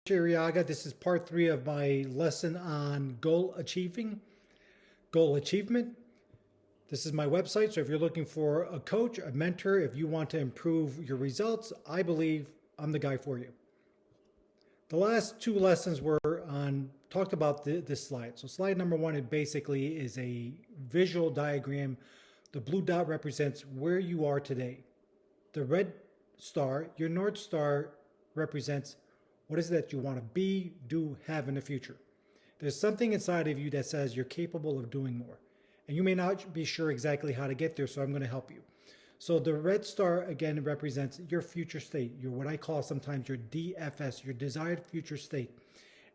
Arriaga. This is part 3 of my lesson on goal achievement. This is my website, so if you're looking for a coach, a mentor, if you want to improve your results, I believe I'm the guy for you. The last two lessons were talked about this slide. So slide number 1, it basically is a visual diagram. The blue dot represents where you are today. The red star, your North Star, represents what is it that you want to be, do, have in the future. There's something inside of you that says you're capable of doing more. And you may not be sure exactly how to get there, so I'm going to help you. So the red star, again, represents your future state, your what I call sometimes your DFS, your desired future state.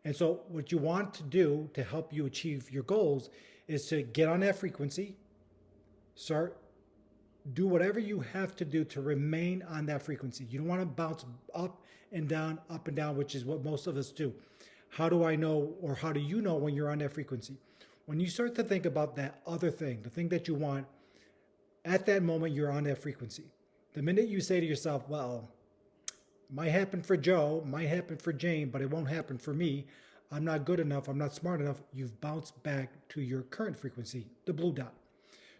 And so what you want to do to help you achieve your goals is to get on that frequency, do whatever you have to do to remain on that frequency. You don't want to bounce up and down, which is what most of us do. How do I know, or how do you know when you're on that frequency? When you start to think about that other thing, the thing that you want, at that moment you're on that frequency. The minute you say to yourself, well, it might happen for Joe, might happen for Jane, but it won't happen for me. I'm not good enough, I'm not smart enough. You've bounced back to your current frequency, the blue dot.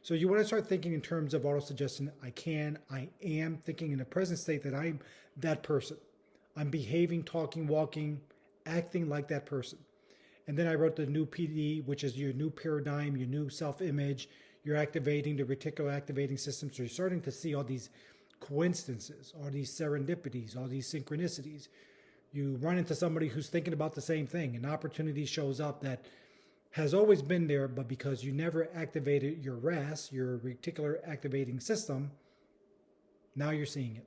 So you want to start thinking in terms of auto-suggestion. I am, thinking in the present state that I'm that person. I'm behaving, talking, walking, acting like that person. And then I wrote the new PD, which is your new paradigm, your new self-image. You're activating the reticular activating system. So you're starting to see all these coincidences, all these serendipities, all these synchronicities. You run into somebody who's thinking about the same thing. An opportunity shows up that has always been there, but because you never activated your RAS, your reticular activating system, now you're seeing it.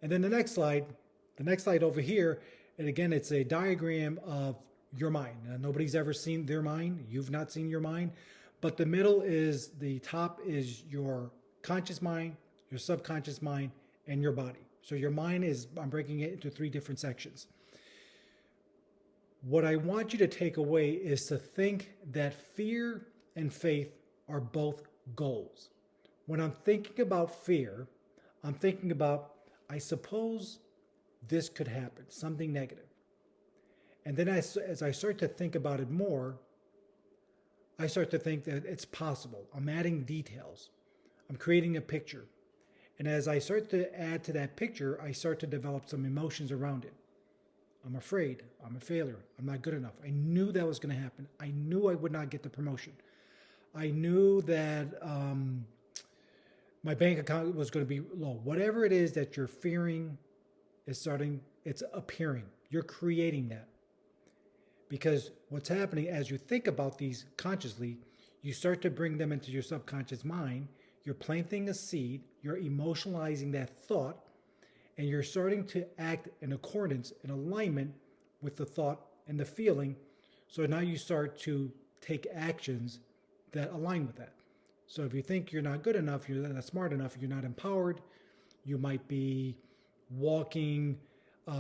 And then the next slide over here, and again, it's a diagram of your mind. Now, nobody's ever seen their mind. You've not seen your mind. But the middle is, the top is your conscious mind, your subconscious mind, and your body. So your mind is, I'm breaking it into 3 different sections. What I want you to take away is to think that fear and faith are both goals. When I'm thinking about fear, I'm thinking about, I suppose this could happen, something negative. And then as I start to think about it more, I start to think that it's possible. I'm adding details. I'm creating a picture. And as I start to add to that picture, I start to develop some emotions around it. I'm afraid. I'm a failure. I'm not good enough. I knew that was going to happen. I knew I would not get the promotion. I knew that my bank account was going to be low. Whatever it is that you're fearing it's appearing. You're creating that. Because what's happening as you think about these consciously, you start to bring them into your subconscious mind. You're planting a seed. You're emotionalizing that thought. And you're starting to act in accordance, in alignment with the thought and the feeling. So now you start to take actions that align with that. So if you think you're not good enough, you're not smart enough, you're not empowered, you might be walking,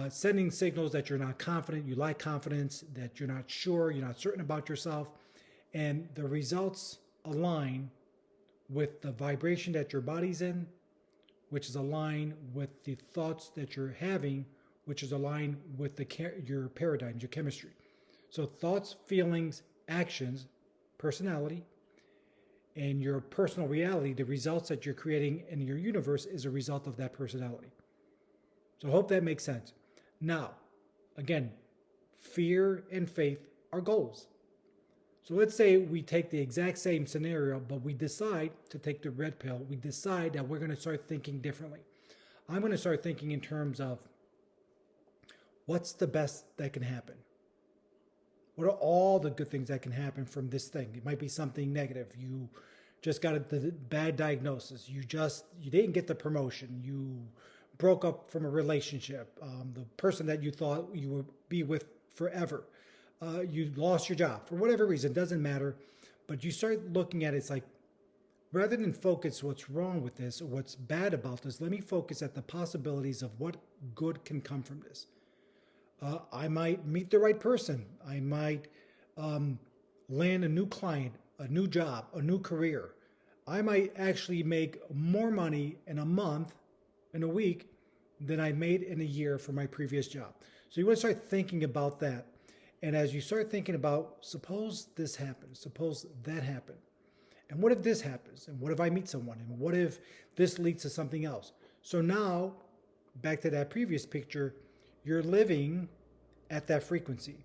sending signals that you're not confident, you lack confidence, that you're not sure, you're not certain about yourself. And the results align with the vibration that your body's in, which is aligned with the thoughts that you're having, which is aligned with your paradigms, your chemistry. So thoughts, feelings, actions, personality, and your personal reality, the results that you're creating in your universe is a result of that personality. So I hope that makes sense. Now, again, fear and faith are goals. So let's say we take the exact same scenario, but we decide to take the red pill. We decide that we're going to start thinking differently. I'm going to start thinking in terms of what's the best that can happen? What are all the good things that can happen from this thing? It might be something negative. You just got a bad diagnosis. You didn't get the promotion. You broke up from a relationship. The person that you thought you would be with forever. You lost your job for whatever reason, doesn't matter. But you start looking at it, it's like, rather than focus what's wrong with this or what's bad about this, let me focus at the possibilities of what good can come from this. I might meet the right person. I might land a new client, a new job, a new career. I might actually make more money in a month, in a week, than I made in a year for my previous job. So you want to start thinking about that. And as you start thinking about, suppose this happens, suppose that happened, and what if this happens, and what if I meet someone, and what if this leads to something else? So now, back to that previous picture, you're living at that frequency.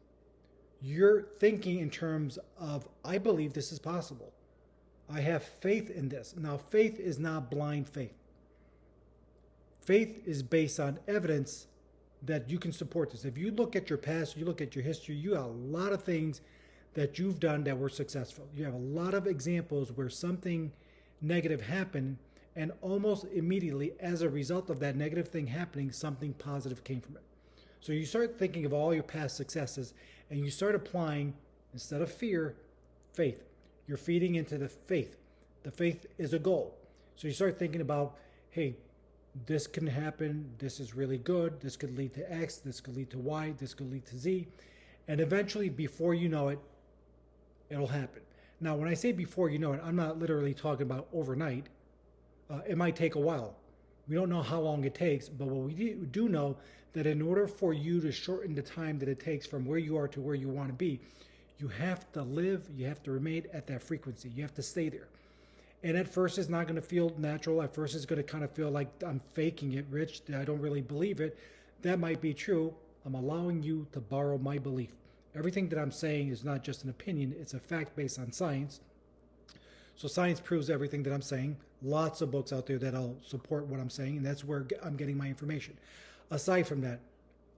You're thinking in terms of, I believe this is possible. I have faith in this. Now, faith is not blind faith. Faith is based on evidence that you can support this. If you look at your past, you look at your history, you have a lot of things that you've done that were successful. You have a lot of examples where something negative happened, and almost immediately as a result of that negative thing happening, something positive came from it. So you start thinking of all your past successes, and you start applying, instead of fear, faith. You're feeding into the faith. The faith is a goal. So you start thinking about, hey, this can happen, this is really good, this could lead to X, this could lead to Y, this could lead to Z, and eventually, before you know it, it'll happen. Now, when I say before you know it, I'm not literally talking about overnight. It might take a while. We don't know how long it takes, but what we do know that in order for you to shorten the time that it takes from where you are to where you want to be, you have to live, you have to remain at that frequency, you have to stay there. And at first, it's not going to feel natural. At first, it's going to kind of feel like I'm faking it, Rich. I don't really believe it. That might be true. I'm allowing you to borrow my belief. Everything that I'm saying is not just an opinion. It's a fact based on science. So science proves everything that I'm saying. Lots of books out there that'll support what I'm saying, and that's where I'm getting my information. Aside from that,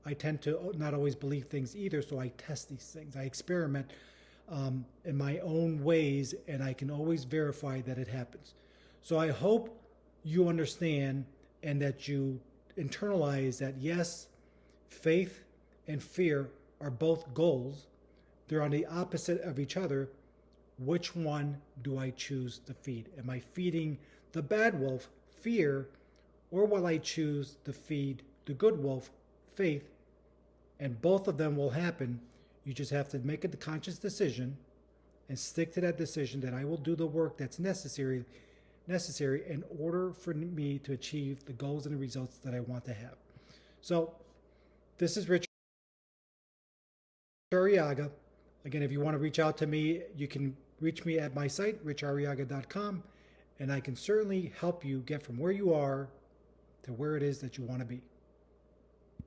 I tend to not always believe things either, so I test these things. I experiment in my own ways, and I can always verify that it happens. So I hope you understand and that you internalize that, yes, faith and fear are both goals. They're on the opposite of each other. Which one do I choose to feed? Am I feeding the bad wolf, fear, or will I choose to feed the good wolf, faith? And both of them will happen. You just have to make a conscious decision and stick to that decision that I will do the work that's necessary in order for me to achieve the goals and the results that I want to have. So this is Rich Arriaga. Again, if you want to reach out to me, you can reach me at my site, richarriaga.com, and I can certainly help you get from where you are to where it is that you want to be.